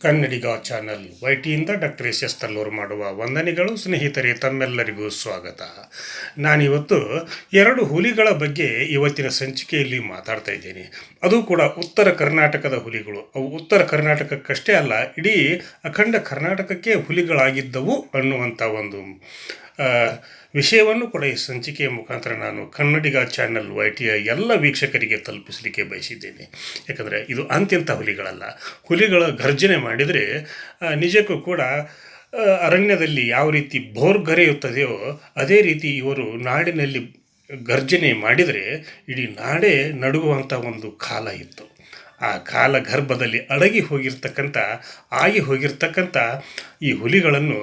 ಕನ್ನಡಿಗ channel ವೈಟಿಯಿಂದ doctor S Tallur ಮಾಡುವ ವಂದನೆಗಳು. ಸ್ನೇಹಿತರೆ, ತಮ್ಮೆಲ್ಲರಿಗೂ ಸ್ವಾಗತ. ನಾನಿವತ್ತು ಎರಡು ಹುಲಿಗಳ ಬಗ್ಗೆ ಇವತ್ತಿನ ಸಂಚಿಕೆಯಲ್ಲಿ ಮಾತಾಡ್ತಾ ಇದ್ದೇನೆ. ಅದು ಕೂಡ ಉತ್ತರ ಕರ್ನಾಟಕದ ಹುಲಿಗಳು. ಅವು ಉತ್ತರ ಕರ್ನಾಟಕಕ್ಕಷ್ಟೇ ಅಲ್ಲ, ಇಡೀ ಅಖಂಡ ಕರ್ನಾಟಕಕ್ಕೆ ಹುಲಿಗಳಾಗಿದ್ದವು ಅನ್ನುವಂಥ ಒಂದು ವಿಷಯವನ್ನು ಕೂಡ ಈ ಸಂಚಿಕೆಯ ಮುಖಾಂತರ ನಾನು ಕನ್ನಡಿಗ ಚಾನಲ್ ವೈಟಿಯ ಎಲ್ಲ ವೀಕ್ಷಕರಿಗೆ ತಲುಪಿಸಲಿಕ್ಕೆ ಬಯಸಿದ್ದೇನೆ. ಯಾಕಂದರೆ ಇದು ಅಂತ್ಯಂಥ ಹುಲಿಗಳಲ್ಲ. ಹುಲಿಗಳ ಗರ್ಜನೆ ಮಾಡಿದರೆ ನಿಜಕ್ಕೂ ಕೂಡ ಅರಣ್ಯದಲ್ಲಿ ಯಾವ ರೀತಿ ಬೋರ್ಗರೆಯುತ್ತದೆಯೋ ಅದೇ ರೀತಿ ಇವರು ನಾಡಿನಲ್ಲಿ ಗರ್ಜನೆ ಮಾಡಿದರೆ ಇಡೀ ನಾಡೇ ನಡುಗುವಂಥ ಒಂದು ಕಾಲ ಇತ್ತು. ಆ ಕಾಲ ಗರ್ಭದಲ್ಲಿ ಆಗಿ ಹೋಗಿರ್ತಕ್ಕಂಥ ಈ ಹುಲಿಗಳನ್ನು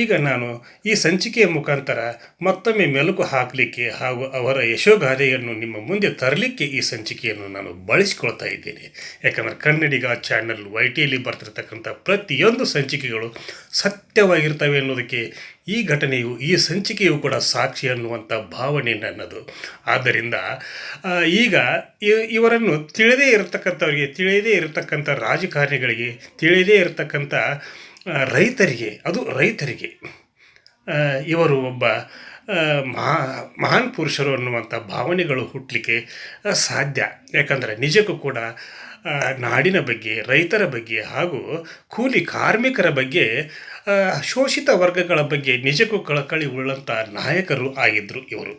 ಈಗ ನಾನು ಈ ಸಂಚಿಕೆಯ ಮುಖಾಂತರ ಮತ್ತೊಮ್ಮೆ ಮೆಲುಕು ಹಾಕಲಿಕ್ಕೆ ಹಾಗೂ ಅವರ ಯಶೋಗಾಥೆಯನ್ನು ನಿಮ್ಮ ಮುಂದೆ ತರಲಿಕ್ಕೆ ಈ ಸಂಚಿಕೆಯನ್ನು ನಾನು ಬಳಸಿಕೊಳ್ತಾ ಇದ್ದೇನೆ. ಯಾಕಂದರೆ ಕನ್ನಡಿಗ ಚಾನಲ್ ವೈಟಿಯಲ್ಲಿ ಬರ್ತಿರ್ತಕ್ಕಂಥ ಪ್ರತಿಯೊಂದು ಸಂಚಿಕೆಗಳು ಸತ್ಯವಾಗಿರ್ತವೆ ಅನ್ನೋದಕ್ಕೆ ಈ ಘಟನೆಯು, ಈ ಸಂಚಿಕೆಯು ಕೂಡ ಸಾಕ್ಷಿ ಅನ್ನುವಂಥ ಭಾವನೆ ನನ್ನದು. ಆದ್ದರಿಂದ ಈಗ ಇವರನ್ನು ತಿಳಿದೇ ಇರತಕ್ಕಂಥ ರಾಜಕಾರಣಿಗಳಿಗೆ, ತಿಳಿದೇ ಇರತಕ್ಕಂಥ ರೈತರಿಗೆ ಇವರು ಒಬ್ಬ ಮಹಾನ್ ಪುರುಷರು ಅನ್ನುವಂಥ ಭಾವನೆಗಳು ಹುಟ್ಟಲಿಕ್ಕೆ ಸಾಧ್ಯ. ಯಾಕಂದರೆ ನಿಜಕ್ಕೂ ಕೂಡ ನಾಡಿನ ಬಗ್ಗೆ, ರೈತರ ಬಗ್ಗೆ ಹಾಗೂ ಕೂಲಿ ಕಾರ್ಮಿಕರ ಬಗ್ಗೆ, ಶೋಷಿತ ವರ್ಗಗಳ ಬಗ್ಗೆ ನಿಜಕ್ಕೂ ಕಳಕಳಿ ಉಳ್ಳಂಥ ನಾಯಕರು ಆಗಿದ್ದರು ಇವರು.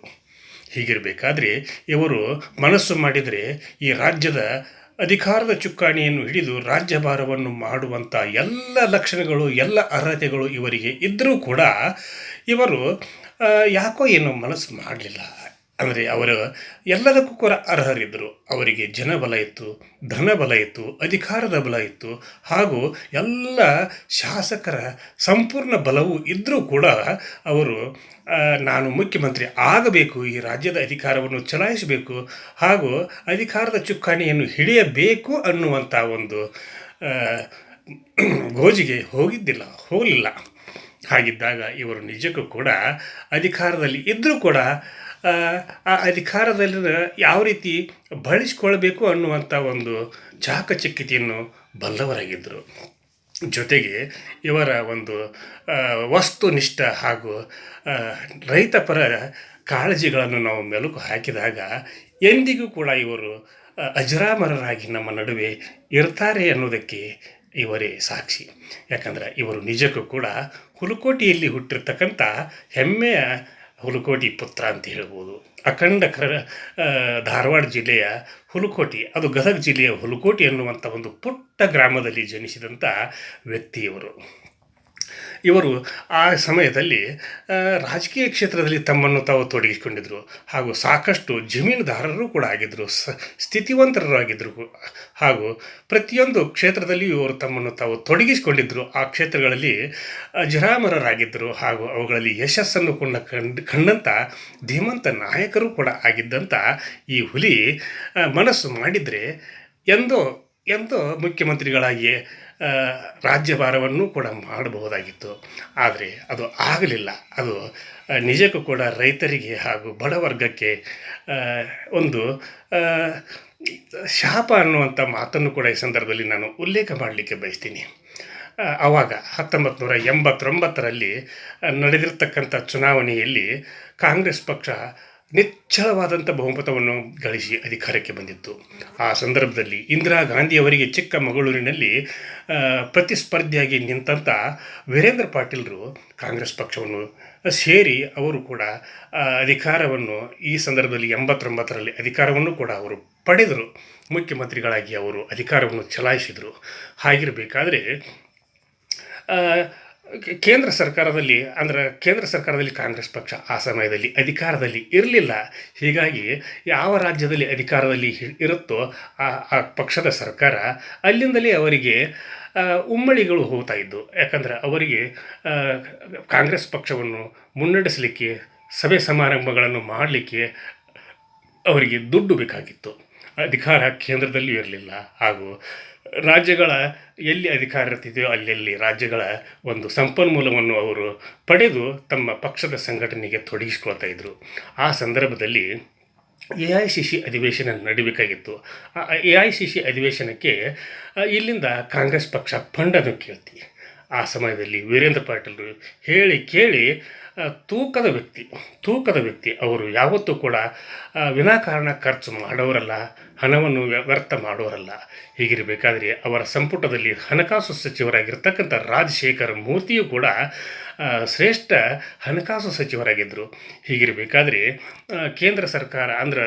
ಹೀಗಿರಬೇಕಾದ್ರೆ ಇವರು ಮನಸ್ಸು ಮಾಡಿದರೆ ಈ ರಾಜ್ಯದ ಅಧಿಕಾರದ ಚುಕ್ಕಾಣಿಯನ್ನು ಹಿಡಿದು ರಾಜ್ಯಭಾರವನ್ನು ಮಾಡುವಂಥ ಎಲ್ಲ ಲಕ್ಷಣಗಳು, ಎಲ್ಲ ಅರ್ಹತೆಗಳು ಇವರಿಗೆ ಇದ್ದರೂ ಕೂಡ ಇವರು ಯಾಕೋ ಏನು ಮನಸ್ಸು ಮಾಡಲಿಲ್ಲ. ಅಂದರೆ ಅವರು ಎಲ್ಲದಕ್ಕೂ ಕೂಡ ಅರ್ಹರಿದ್ದರು. ಅವರಿಗೆ ಜನಬಲ ಇತ್ತು, ಧನಬಲ ಇತ್ತು, ಅಧಿಕಾರದ ಬಲ ಇತ್ತು, ಹಾಗೂ ಎಲ್ಲ ಶಾಸಕರ ಸಂಪೂರ್ಣ ಬಲವೂ ಇದ್ದರೂ ಕೂಡ ಅವರು ನಾನು ಮುಖ್ಯಮಂತ್ರಿ ಆಗಬೇಕು, ಈ ರಾಜ್ಯದ ಅಧಿಕಾರವನ್ನು ಚಲಾಯಿಸಬೇಕು ಹಾಗೂ ಅಧಿಕಾರದ ಚುಕ್ಕಾಣಿಯನ್ನು ಹಿಡಿಯಬೇಕು ಅನ್ನುವಂಥ ಒಂದು ಗೋಜಿಗೆ ಹೋಗಲಿಲ್ಲ. ಹಾಗಿದ್ದಾಗ ಇವರು ನಿಜಕ್ಕೂ ಕೂಡ ಅಧಿಕಾರದಲ್ಲಿ ಇದ್ದರೂ ಕೂಡ ಆ ಅಧಿಕಾರದಲ್ಲಿ ಯಾವ ರೀತಿ ಬಳಸಿಕೊಳ್ಬೇಕು ಅನ್ನುವಂಥ ಒಂದು ಚಾಕಚಕ್ಯತೆಯನ್ನು ಬಲ್ಲವರಾಗಿದ್ದರು. ಜೊತೆಗೆ ಇವರ ಒಂದು ವಸ್ತುನಿಷ್ಠ ಹಾಗೂ ರೈತಪರ ಕಾಳಜಿಗಳನ್ನು ನಾವು ಮೆಲುಕು ಹಾಕಿದಾಗ ಎಂದಿಗೂ ಕೂಡ ಇವರು ಅಜರಾಮರರಾಗಿ ನಮ್ಮ ನಡುವೆ ಇರ್ತಾರೆ ಅನ್ನೋದಕ್ಕೆ ಇವರೇ ಸಾಕ್ಷಿ. ಯಾಕಂದರೆ ಇವರು ನಿಜಕ್ಕೂ ಕೂಡ ಹುಲಕೋಟಿಯಲ್ಲಿ ಹುಟ್ಟಿರ್ತಕ್ಕಂಥ ಹೆಮ್ಮೆಯ ಹುಲಕೋಟಿ ಪುತ್ರ ಅಂತ ಹೇಳ್ಬೋದು. ಅಖಂಡ ಧಾರವಾಡ ಜಿಲ್ಲೆಯ ಹುಲಕೋಟಿ, ಅದು ಗದಗ ಜಿಲ್ಲೆಯ ಹುಲಕೋಟಿ ಅನ್ನುವಂಥ ಒಂದು ಪುಟ್ಟ ಗ್ರಾಮದಲ್ಲಿ ಜನಿಸಿದಂಥ ವ್ಯಕ್ತಿಯವರು. ಇವರು ಆ ಸಮಯದಲ್ಲಿ ರಾಜಕೀಯ ಕ್ಷೇತ್ರದಲ್ಲಿ ತಮ್ಮನ್ನು ತಾವು ತೊಡಗಿಸಿಕೊಂಡಿದ್ದರು ಹಾಗೂ ಸಾಕಷ್ಟು ಜಮೀನುದಾರರು ಕೂಡ ಆಗಿದ್ದರು, ಸ್ಥಿತಿವಂತರು ಆಗಿದ್ದರು ಹಾಗೂ ಪ್ರತಿಯೊಂದು ಕ್ಷೇತ್ರದಲ್ಲಿಯೂ ಇವರು ತಮ್ಮನ್ನು ತಾವು ತೊಡಗಿಸಿಕೊಂಡಿದ್ದರು. ಆ ಕ್ಷೇತ್ರಗಳಲ್ಲಿ ಅಜರಾಮರರಾಗಿದ್ದರು ಹಾಗೂ ಅವುಗಳಲ್ಲಿ ಯಶಸ್ಸನ್ನು ಕಂಡಂಥ ಧೀಮಂತ ನಾಯಕರು ಕೂಡ ಆಗಿದ್ದಂಥ ಈ ಹುಲಿ ಮನಸ್ಸು ಮಾಡಿದರೆ ಎಂದೋ ಮುಖ್ಯಮಂತ್ರಿಗಳಾಗಿ ರಾಜ್ಯಭಾರವನ್ನು ಕೂಡ ಮಾಡಬಹುದಾಗಿತ್ತು. ಆದರೆ ಅದು ಆಗಲಿಲ್ಲ. ಅದು ನಿಜಕ್ಕೂ ಕೂಡ ರೈತರಿಗೆ ಹಾಗೂ ಬಡವರ್ಗಕ್ಕೆ ಒಂದು ಶಾಪ ಅನ್ನುವಂಥ ಮಾತನ್ನು ಕೂಡ ಈ ಸಂದರ್ಭದಲ್ಲಿ ನಾನು ಉಲ್ಲೇಖ ಮಾಡಲಿಕ್ಕೆ ಬಯಸ್ತೀನಿ. ಆವಾಗ 1989ರಲ್ಲಿ ನಡೆದಿರ್ತಕ್ಕಂಥ ಚುನಾವಣೆಯಲ್ಲಿ ಕಾಂಗ್ರೆಸ್ ಪಕ್ಷ ನಿಚ್ಚಳವಾದಂಥ ಬಹುಮತವನ್ನು ಗಳಿಸಿ ಅಧಿಕಾರಕ್ಕೆ ಬಂದಿತ್ತು. ಆ ಸಂದರ್ಭದಲ್ಲಿ ಇಂದಿರಾ ಗಾಂಧಿಯವರಿಗೆ ಚಿಕ್ಕಮಗಳೂರಿನಲ್ಲಿ ಪ್ರತಿಸ್ಪರ್ಧಿಯಾಗಿ ನಿಂತಂಥ ವೀರೇಂದ್ರ ಪಾಟೀಲರು ಕಾಂಗ್ರೆಸ್ ಪಕ್ಷವನ್ನು ಸೇರಿ ಅವರು ಕೂಡ ಅಧಿಕಾರವನ್ನು ಈ ಸಂದರ್ಭದಲ್ಲಿ 89ರಲ್ಲಿ ಅಧಿಕಾರವನ್ನು ಕೂಡ ಅವರು ಪಡೆದರು. ಮುಖ್ಯಮಂತ್ರಿಗಳಾಗಿ ಅವರು ಅಧಿಕಾರವನ್ನು ಚಲಾಯಿಸಿದರು. ಹಾಗಿರಬೇಕಾದ್ರೆ ಕೇಂದ್ರ ಸರ್ಕಾರದಲ್ಲಿ ಕಾಂಗ್ರೆಸ್ ಪಕ್ಷ ಆ ಸಮಯದಲ್ಲಿ ಅಧಿಕಾರದಲ್ಲಿ ಇರಲಿಲ್ಲ. ಹೀಗಾಗಿ ಯಾವ ರಾಜ್ಯದಲ್ಲಿ ಅಧಿಕಾರದಲ್ಲಿ ಇರುತ್ತೋ ಆ ಪಕ್ಷದ ಸರ್ಕಾರ ಅಲ್ಲಿಂದಲೇ ಅವರಿಗೆ ಉಮ್ಮಳಿಗಳು ಹೋಗ್ತಾ ಇದ್ದು. ಯಾಕಂದರೆ ಅವರಿಗೆ ಕಾಂಗ್ರೆಸ್ ಪಕ್ಷವನ್ನು ಮುನ್ನಡೆಸಲಿಕ್ಕೆ, ಸಭೆ ಸಮಾರಂಭಗಳನ್ನು ಮಾಡಲಿಕ್ಕೆ ಅವರಿಗೆ ದುಡ್ಡು ಬೇಕಾಗಿತ್ತು. ಅಧಿಕಾರ ಕೇಂದ್ರದಲ್ಲಿಯೂ ಇರಲಿಲ್ಲ ಹಾಗೂ ರಾಜ್ಯಗಳ ಎಲ್ಲಿ ಅಧಿಕಾರ ಇರ್ತಿದೆಯೋ ಅಲ್ಲೆಲ್ಲಿ ರಾಜ್ಯಗಳ ಒಂದು ಸಂಪನ್ಮೂಲವನ್ನು ಅವರು ಪಡೆದು ತಮ್ಮ ಪಕ್ಷದ ಸಂಘಟನೆಗೆ ತೊಡಗಿಸ್ಕೊಳ್ತಾ ಇದ್ದರು. ಆ ಸಂದರ್ಭದಲ್ಲಿ AICC ಅಧಿವೇಶನ ನಡಿಬೇಕಾಗಿತ್ತು. ಆ AICC ಅಧಿವೇಶನಕ್ಕೆ ಇಲ್ಲಿಂದ ಕಾಂಗ್ರೆಸ್ ಪಕ್ಷ ಫಂಡನ್ನು ಕೇಳ್ತಿ. ಆ ಸಮಯದಲ್ಲಿ ವೀರೇಂದ್ರ ಪಾಟೀಲರು ಹೇಳಿ ಕೇಳಿ ತೂಕದ ವ್ಯಕ್ತಿ ಅವರು ಯಾವತ್ತೂ ಕೂಡ ವಿನಾಕಾರಣ ಖರ್ಚು ಮಾಡೋರಲ್ಲ, ಹಣವನ್ನು ವ್ಯರ್ಥ ಮಾಡೋರಲ್ಲ. ಹೀಗಿರಬೇಕಾದ್ರೆ ಅವರ ಸಂಪುಟದಲ್ಲಿ ಹಣಕಾಸು ಸಚಿವರಾಗಿರ್ತಕ್ಕಂಥ ರಾಜಶೇಖರ್ ಮೂರ್ತಿಯು ಕೂಡ ಶ್ರೇಷ್ಠ ಹಣಕಾಸು ಸಚಿವರಾಗಿದ್ದರು. ಹೀಗಿರಬೇಕಾದ್ರೆ ಕೇಂದ್ರ ಸರ್ಕಾರ ಅಂದ್ರೆ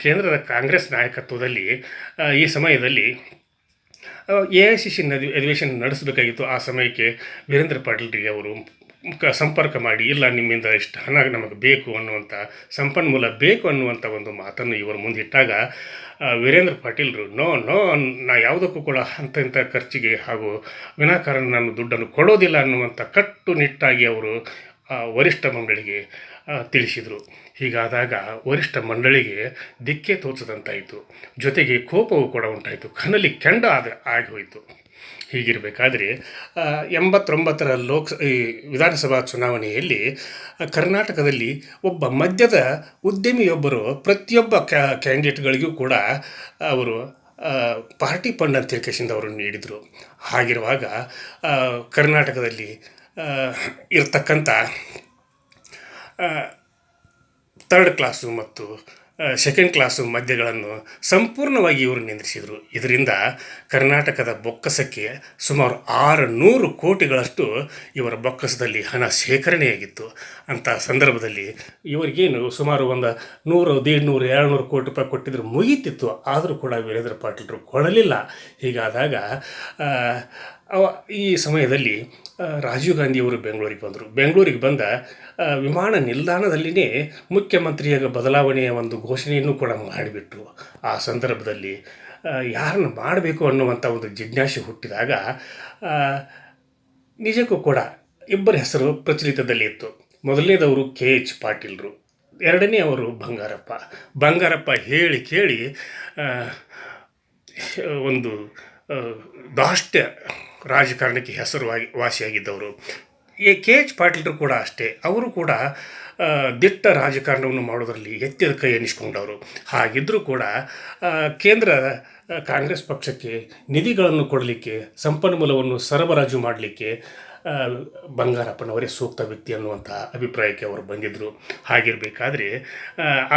ಕೇಂದ್ರದ ಕಾಂಗ್ರೆಸ್ ನಾಯಕತ್ವದಲ್ಲಿ ಈ ಸಮಯದಲ್ಲಿ AICC ಅಧಿವೇಶನ ನಡೆಸಬೇಕಾಗಿತ್ತು. ಆ ಸಮಯಕ್ಕೆ ವೀರೇಂದ್ರ ಪಾಟೀಲ್ರಿಗೆ ಅವರು ಸಂಪರ್ಕ ಮಾಡಿ, ಇಲ್ಲ ನಿಮ್ಮಿಂದ ಇಷ್ಟು ಹಣ ನಮಗೆ ಬೇಕು ಅನ್ನುವಂಥ, ಸಂಪನ್ಮೂಲ ಬೇಕು ಅನ್ನುವಂಥ ಒಂದು ಮಾತನ್ನು ಇವರ ಮುಂದಿಟ್ಟಾಗ ವೀರೇಂದ್ರ ಪಾಟೀಲರು ನೋ ನಾ ಯಾವುದಕ್ಕೂ ಕೂಡ ಇಂಥ ಖರ್ಚಿಗೆ ಹಾಗೂ ವಿನಾಕಾರಣ ನಾನು ದುಡ್ಡನ್ನು ಕೊಡೋದಿಲ್ಲ ಅನ್ನುವಂಥ ಕಟ್ಟುನಿಟ್ಟಾಗಿ ಅವರು ವರಿಷ್ಠ ಮಂಡಳಿಗೆ ತಿಳಿಸಿದರು. ಹೀಗಾದಾಗ ವರಿಷ್ಠ ಮಂಡಳಿಗೆ ದಿಕ್ಕೆ ತೋಚದಂತಾಯಿತು, ಜೊತೆಗೆ ಕೋಪವೂ ಕೂಡ ಉಂಟಾಯಿತು, ಕಣ್ಣಲ್ಲಿ ಕೆಂಡ ಆಗಿ ಹೋಯಿತು. ಹೀಗಿರಬೇಕಾದ್ರೆ 89ರ ಈ ವಿಧಾನಸಭಾ ಚುನಾವಣೆಯಲ್ಲಿ ಕರ್ನಾಟಕದಲ್ಲಿ ಒಬ್ಬ ಮದ್ಯದ ಉದ್ಯಮಿಯೊಬ್ಬರು ಪ್ರತಿಯೊಬ್ಬ ಕ್ಯಾಂಡಿಡೇಟ್ಗಳಿಗೂ ಕೂಡ ಅವರು ಪಾರ್ಟಿ ಫಂಡ್ ಅಂತ ತಿಳ್ಕೇಸಿಂದ ಅವರು ನೀಡಿದರು. ಹಾಗಿರುವಾಗ ಕರ್ನಾಟಕದಲ್ಲಿ ಇರ್ತಕ್ಕಂಥ ಥರ್ಡ್ ಕ್ಲಾಸು ಮತ್ತು ಸೆಕೆಂಡ್ ಕ್ಲಾಸು ಮದ್ಯಗಳನ್ನು ಸಂಪೂರ್ಣವಾಗಿ ಇವರು ನಿಂದಿಸಿದರು. ಇದರಿಂದ ಕರ್ನಾಟಕದ ಬೊಕ್ಕಸಕ್ಕೆ ಸುಮಾರು 600 ಕೋಟಿಗಳಷ್ಟು ಇವರ ಬೊಕ್ಕಸದಲ್ಲಿ ಹಣ ಶೇಖರಣೆಯಾಗಿತ್ತು. ಅಂಥ ಸಂದರ್ಭದಲ್ಲಿ ಇವರಿಗೇನು ಸುಮಾರು ಒಂದು 100, 150, 200 ಕೋಟಿ ರೂಪಾಯಿ ಕೊಟ್ಟಿದ್ರು ಮುಗೀತಿತ್ತು. ಆದರೂ ಕೂಡ ವೀರೇಂದ್ರ ಪಾಟೀಲರು ಕೊಡಲಿಲ್ಲ. ಹೀಗಾದಾಗ ಈ ಸಮಯದಲ್ಲಿ ರಾಜೀವ್ ಗಾಂಧಿಯವರು ಬೆಂಗಳೂರಿಗೆ ಬಂದರು. ಬೆಂಗಳೂರಿಗೆ ಬಂದ ವಿಮಾನ ನಿಲ್ದಾಣದಲ್ಲಿಯೇ ಮುಖ್ಯಮಂತ್ರಿಯಾಗ ಬದಲಾವಣೆಯ ಒಂದು ಘೋಷಣೆಯನ್ನು ಕೂಡ ಮಾಡಿಬಿಟ್ರು. ಆ ಸಂದರ್ಭದಲ್ಲಿ ಯಾರನ್ನು ಮಾಡಬೇಕು ಅನ್ನುವಂಥ ಒಂದು ಜಿಜ್ಞಾಸೆ ಹುಟ್ಟಿದಾಗ ನಿಜಕ್ಕೂ ಕೂಡ ಇಬ್ಬರ ಹೆಸರು ಪ್ರಚಲಿತದಲ್ಲಿತ್ತು. ಮೊದಲನೇದವರು KH ಪಾಟೀಲರು, ಎರಡನೇ ಅವರು ಬಂಗಾರಪ್ಪ ಹೇಳಿ ಕೇಳಿ ಒಂದು ದಾಷ್ಟ್ಯ ರಾಜಕಾರಣಕ್ಕೆ ವಾಸಿಯಾಗಿದ್ದವರು. KH ಪಾಟೀಲರು ಕೂಡ ಅಷ್ಟೇ, ಅವರು ಕೂಡ ದಿಟ್ಟ ರಾಜಕಾರಣವನ್ನು ಮಾಡೋದರಲ್ಲಿ ಎತ್ತಿದ ಕೈ ಎನಿಸ್ಕೊಂಡವರು. ಹಾಗಿದ್ದರೂ ಕೂಡ ಕೇಂದ್ರ ಕಾಂಗ್ರೆಸ್ ಪಕ್ಷಕ್ಕೆ ನಿಧಿಗಳನ್ನು ಕೊಡಲಿಕ್ಕೆ, ಸಂಪನ್ಮೂಲವನ್ನು ಸರಬರಾಜು ಮಾಡಲಿಕ್ಕೆ ಬಂಗಾರಪ್ಪನವರೇ ಸೂಕ್ತ ವ್ಯಕ್ತಿ ಅನ್ನುವಂಥ ಅಭಿಪ್ರಾಯಕ್ಕೆ ಅವರು ಬಂದಿದ್ದರು. ಹಾಗಿರಬೇಕಾದ್ರೆ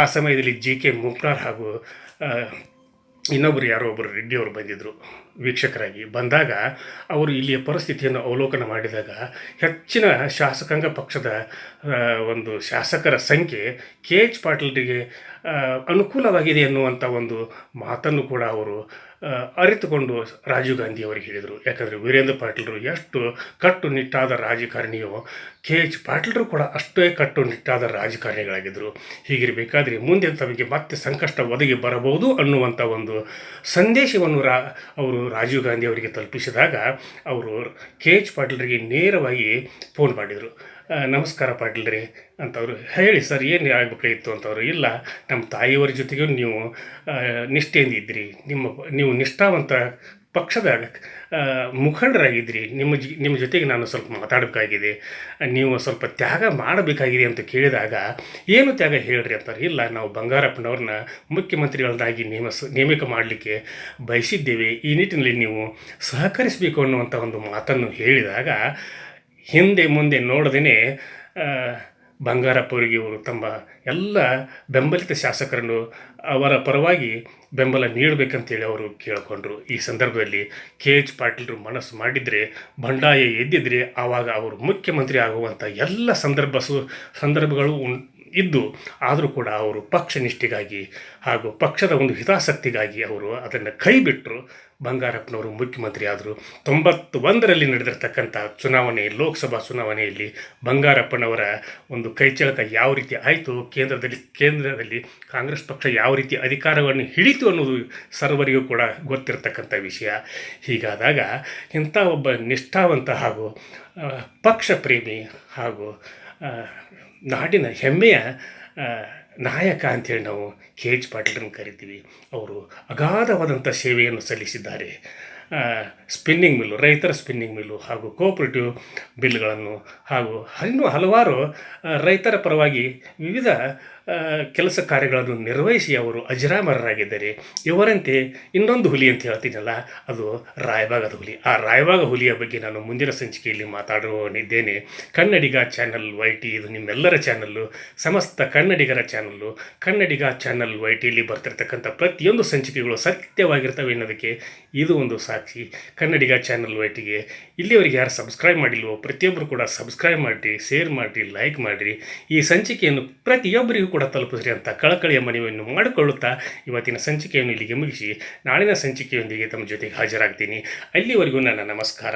ಆ ಸಮಯದಲ್ಲಿ JK ಮೂಪ್ನಾರ್ ಹಾಗೂ ಇನ್ನೊಬ್ಬರು ಯಾರೋ ಒಬ್ಬರು ರೆಡ್ಡಿಯವರು ಬಂದಿದ್ದರು ವೀಕ್ಷಕರಾಗಿ. ಬಂದಾಗ ಅವರು ಇಲ್ಲಿಯ ಪರಿಸ್ಥಿತಿಯನ್ನು ಅವಲೋಕನ ಮಾಡಿದಾಗ ಹೆಚ್ಚಿನ ಶಾಸಕಾಂಗ ಪಕ್ಷದ ಒಂದು ಶಾಸಕರ ಸಂಖ್ಯೆ KH ಪಾಟೀಲರಿಗೆ ಅನುಕೂಲವಾಗಿದೆ ಅನ್ನುವಂಥ ಒಂದು ಮಾತನ್ನು ಕೂಡ ಅವರು ಅರಿತುಕೊಂಡು ರಾಜೀವ್ ಗಾಂಧಿ ಅವರಿಗೆ ಹೇಳಿದರು. ಯಾಕಂದರೆ ವೀರೇಂದ್ರ ಪಾಟೀಲರು ಎಷ್ಟು ಕಟ್ಟುನಿಟ್ಟಾದ ರಾಜಕಾರಣಿಯೋ KH ಪಾಟೀಲರು ಕೂಡ ಅಷ್ಟೇ ಕಟ್ಟುನಿಟ್ಟಾದ ರಾಜಕಾರಣಿಗಳಾಗಿದ್ದರು. ಹೀಗಿರಬೇಕಾದ್ರೆ ಮುಂದೆ ತಮಗೆ ಮತ್ತೆ ಸಂಕಷ್ಟ ಒದಗಿ ಬರಬಹುದು ಅನ್ನುವಂಥ ಒಂದು ಸಂದೇಶವನ್ನು ಅವರು ರಾಜೀವ್ ಗಾಂಧಿ ಅವರಿಗೆ ತಲುಪಿಸಿದಾಗ ಅವರು KH ಪಾಟೀಲರಿಗೆ ನೇರವಾಗಿ ಫೋನ್ ಮಾಡಿದರು. ನಮಸ್ಕಾರ ಪಾಟೀಲ್ರೇ ಅಂತವರು. ಹೇಳಿ ಸರ್, ಏನು ಆಗಬೇಕಾಗಿತ್ತು ಅಂತವರು. ಇಲ್ಲ, ನಮ್ಮ ತಾಯಿಯವರ ಜೊತೆಗೂ ನೀವು ನಿಷ್ಠೆಯಿಂದ ಇದ್ದಿರಿ, ನೀವು ನಿಷ್ಠಾವಂತ ಪಕ್ಷದ ಮುಖಂಡರಾಗಿದ್ದಿರಿ, ನಿಮ್ಮ ಜೊತೆಗೆ ನಾನು ಸ್ವಲ್ಪ ಮಾತಾಡಬೇಕಾಗಿದೆ, ನೀವು ಸ್ವಲ್ಪ ತ್ಯಾಗ ಮಾಡಬೇಕಾಗಿದೆ ಅಂತ ಕೇಳಿದಾಗ ಏನು ತ್ಯಾಗ ಹೇಳ್ರಿ ಅಂತಾರೆ. ಇಲ್ಲ, ನಾವು ಬಂಗಾರಪ್ಪನವ್ರನ್ನ ಮುಖ್ಯಮಂತ್ರಿಗಳನ್ನಾಗಿ ನೇಮಕ ಮಾಡಲಿಕ್ಕೆ ಬಯಸಿದ್ದೇವೆ, ಈ ನಿಟ್ಟಿನಲ್ಲಿ ನೀವು ಸಹಕರಿಸಬೇಕು ಅನ್ನುವಂಥ ಒಂದು ಮಾತನ್ನು ಹೇಳಿದಾಗ ಹಿಂದೆ ಮುಂದೆ ನೋಡದೇ ಬಂಗಾರಪ್ಪವರಿಗೆ ಇವರು ತಮ್ಮ ಎಲ್ಲ ಬೆಂಬಲಿತ ಶಾಸಕರನ್ನು ಅವರ ಪರವಾಗಿ ಬೆಂಬಲ ನೀಡಬೇಕಂತೇಳಿ ಅವರು ಕೇಳಿಕೊಂಡ್ರು. ಈ ಸಂದರ್ಭದಲ್ಲಿ KH ಪಾಟೀಲರು ಮನಸ್ಸು ಮಾಡಿದರೆ, ಬಂಡಾಯ ಎದ್ದಿದ್ರೆ ಆವಾಗ ಅವರು ಮುಖ್ಯಮಂತ್ರಿ ಆಗುವಂಥ ಎಲ್ಲ ಸಂದರ್ಭಗಳು ಇದ್ದು, ಆದರೂ ಕೂಡ ಅವರು ಪಕ್ಷ ನಿಷ್ಠೆಗಾಗಿ ಹಾಗೂ ಪಕ್ಷದ ಒಂದು ಹಿತಾಸಕ್ತಿಗಾಗಿ ಅವರು ಅದನ್ನು ಕೈ ಬಿಟ್ಟರು. ಬಂಗಾರಪ್ಪನವರು ಮುಖ್ಯಮಂತ್ರಿ ಆದರು. 91ರಲ್ಲಿ ನಡೆದಿರ್ತಕ್ಕಂಥ ಲೋಕಸಭಾ ಚುನಾವಣೆಯಲ್ಲಿ ಬಂಗಾರಪ್ಪನವರ ಒಂದು ಕೈಚಳಕ ಯಾವ ರೀತಿ ಆಯಿತು, ಕೇಂದ್ರದಲ್ಲಿ ಕಾಂಗ್ರೆಸ್ ಪಕ್ಷ ಯಾವ ರೀತಿ ಅಧಿಕಾರವನ್ನು ಹಿಡಿತು ಅನ್ನೋದು ಸರ್ವರಿಗೂ ಕೂಡ ಗೊತ್ತಿರತಕ್ಕಂಥ ವಿಷಯ. ಹೀಗಾದಾಗ ಇಂಥ ಒಬ್ಬ ನಿಷ್ಠಾವಂತ ಹಾಗೂ ಪಕ್ಷ ಪ್ರೇಮಿ ಹಾಗೂ ನಾಡಿನ ಹೆಮ್ಮೆಯ ನಾಯಕ ಅಂಥೇಳಿ ನಾವು KH ಪಾಟೀಲರನ್ನು ಕರಿತೀವಿ. ಅವರು ಅಗಾಧವಾದಂಥ ಸೇವೆಯನ್ನು ಸಲ್ಲಿಸಿದ್ದಾರೆ. ಸ್ಪಿನ್ನಿಂಗ್ ಮಿಲ್ಲು, ರೈತರ ಸ್ಪಿನ್ನಿಂಗ್ ಮಿಲ್ಲು ಹಾಗೂ ಕೋಆಪರೇಟಿವ್ ಬಿಲ್ಗಳನ್ನು ಹಾಗೂ ಇನ್ನೂ ಹಲವಾರು ರೈತರ ಪರವಾಗಿ ವಿವಿಧ ಕೆಲಸ ಕಾರ್ಯಗಳನ್ನು ನಿರ್ವಹಿಸಿ ಅವರು ಅಜರಾಮರರಾಗಿದ್ದಾರೆ. ಇವರಂತೆ ಇನ್ನೊಂದು ಹುಲಿ ಅಂತ ಹೇಳ್ತೀನಲ್ಲ, ಅದು ರಾಯಬಾಗದ ಹುಲಿ. ಆ ರಾಯಬಾಗ ಹುಲಿಯ ಬಗ್ಗೆ ನಾನು ಮುಂದಿನ ಸಂಚಿಕೆಯಲ್ಲಿ ಮಾತಾಡುವನಿದ್ದೇನೆ. ಕನ್ನಡಿಗ ಚಾನಲ್ YT ಇದು ನಿಮ್ಮೆಲ್ಲರ ಚಾನಲ್ಲು, ಸಮಸ್ತ ಕನ್ನಡಿಗರ ಚಾನಲ್ಲು. ಕನ್ನಡಿಗ ಚಾನಲ್ YTಯಲ್ಲಿ ಬರ್ತಿರ್ತಕ್ಕಂಥ ಪ್ರತಿಯೊಂದು ಸಂಚಿಕೆಗಳು ಸತ್ಯವಾಗಿರ್ತವೆ ಅನ್ನೋದಕ್ಕೆ ಇದು ಒಂದು ಸಾಕ್ಷಿ. ಕನ್ನಡಿಗ ಚಾನಲ್ YTಗೆ ಇಲ್ಲಿವರೆಗೆ ಯಾರು ಸಬ್ಸ್ಕ್ರೈಬ್ ಮಾಡಿಲ್ವೋ ಪ್ರತಿಯೊಬ್ಬರು ಕೂಡ ಸಬ್ಸ್ಕ್ರೈಬ್ ಮಾಡಿರಿ, ಶೇರ್ ಮಾಡಿರಿ, ಲೈಕ್ ಮಾಡಿರಿ. ಈ ಸಂಚಿಕೆಯನ್ನು ಪ್ರತಿಯೊಬ್ಬರಿಗೂ ಕೂಡ ತಲುಪಿಸ್ರಿ ಅಂತ ಕಳಕಳಿಯ ಮನವಿಯನ್ನು ಮಾಡಿಕೊಳ್ಳುತ್ತಾ ಇವತ್ತಿನ ಸಂಚಿಕೆಯನ್ನು ಇಲ್ಲಿಗೆ ಮುಗಿಸಿ ನಾಳಿನ ಸಂಚಿಕೆಯೊಂದಿಗೆ ತಮ್ಮ ಜೊತೆಗೆ ಹಾಜರಾಗ್ತೀನಿ. ಅಲ್ಲಿವರೆಗೂ ನನ್ನ ನಮಸ್ಕಾರ.